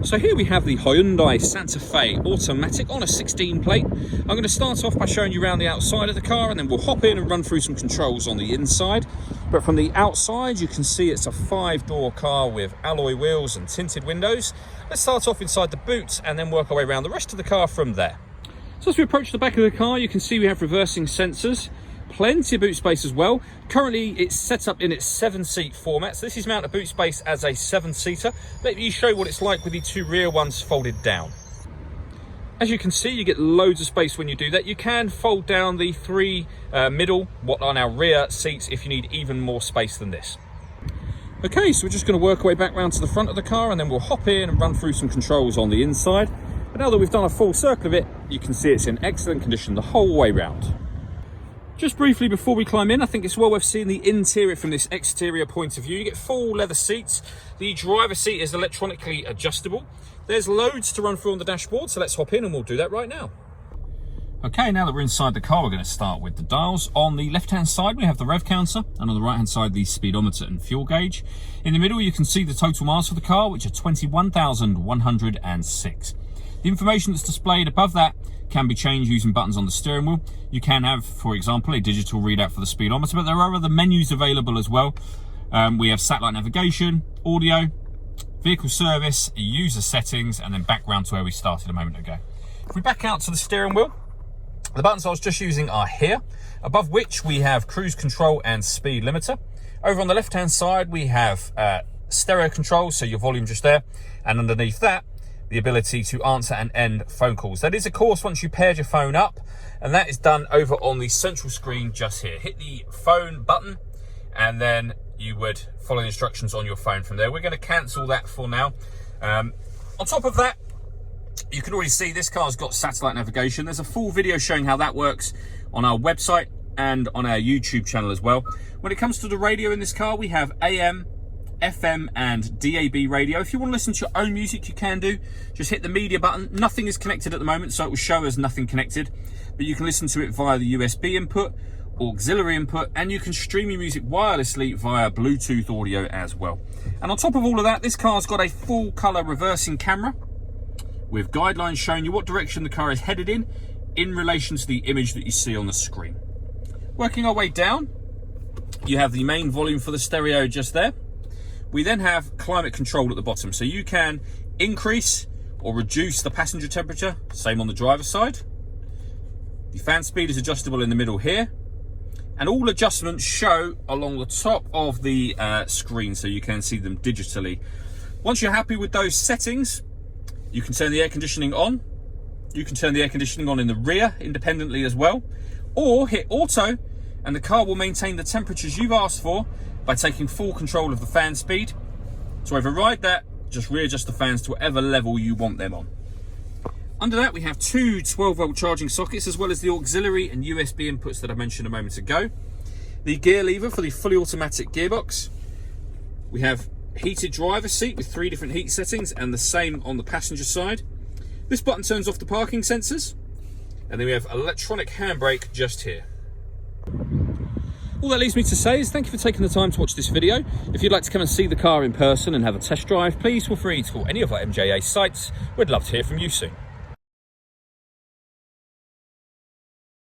So here we have the Hyundai Santa Fe automatic on a 16 plate. I'm going to start off by showing you around the outside of the car, and then we'll hop in and run through some controls on the inside. But from the outside, you can see it's a 5-door car with alloy wheels and tinted windows. Let's start off inside the boot and then work our way around the rest of the car from there. So as we approach the back of the car, you can see we have reversing sensors. Plenty of boot space as well. Currently it's set up in its 7-seat format, so this is mounted boot space as a 7-seater. Let me show you what it's like with the 2 rear ones folded down. As you can see, you get loads of space when you do that. You can fold down the 3 middle, what are now rear seats, if you need even more space than this. Okay, so we're just going to work our way back round to the front of the car, and then we'll hop in and run through some controls on the inside. But now that we've done a full circle of it, you can see it's in excellent condition the whole way round. Just briefly before we climb in, I think it's well worth seeing the interior from this exterior point of view. You get full leather seats. The driver's seat is electronically adjustable. There's loads to run through on the dashboard, so let's hop in and we'll do that right now. Okay, now that we're inside the car, we're going to start with the dials. On the left-hand side, we have the rev counter, and on the right-hand side, the speedometer and fuel gauge. In the middle, you can see the total miles for the car, which are 21,106. The information that's displayed above that can be changed using buttons on the steering wheel. You can have, for example, a digital readout for the speedometer, but there are other menus available as well. We have satellite navigation, audio, vehicle service, user settings, and then back round to where we started a moment ago. If we back out to the steering wheel, the buttons I was just using are here, above which we have cruise control and speed limiter. Over on the left-hand side, we have stereo control, so your volume just there, and underneath that, the ability to answer and end phone calls. That is, of course, once you paired your phone up, and that is done over on the central screen just here. Hit the phone button, and then you would follow the instructions on your phone from there. We're going to cancel that for now. On top of that, you can already see this car's got satellite navigation. There's a full video showing how that works on our website and on our YouTube channel as well. When it comes to the radio in this car, we have AM, FM and DAB radio. If you want to listen to your own music, you can do. Just hit the media button. Nothing is connected at the moment, so it will show as nothing connected. But you can listen to it via the USB input, auxiliary input, and you can stream your music wirelessly via Bluetooth audio as well. And on top of all of that, this car's got a full colour reversing camera with guidelines showing you what direction the car is headed in relation to the image that you see on the screen. Working our way down, you have the main volume for the stereo just there. We then have climate control at the bottom, so you can increase or reduce the passenger temperature, same on the driver's side. The fan speed is adjustable in the middle here, and all adjustments show along the top of the screen, so you can see them digitally. Once you're happy with those settings, you can turn the air conditioning on. You can turn the air conditioning on in the rear independently as well, or hit auto, and the car will maintain the temperatures you've asked for by taking full control of the fan speed. To override that, just readjust the fans to whatever level you want them on. Under that, we have 2 12-volt charging sockets, as well as the auxiliary and USB inputs that I mentioned a moment ago. The gear lever for the fully automatic gearbox. We have heated driver's seat with 3 different heat settings, and the same on the passenger side. This button turns off the parking sensors, and then we have electronic handbrake just here. All that leaves me to say is thank you for taking the time to watch this video. If you'd like to come and see the car in person and have a test drive, please feel free to call any of our MJA sites. We'd love to hear from you soon.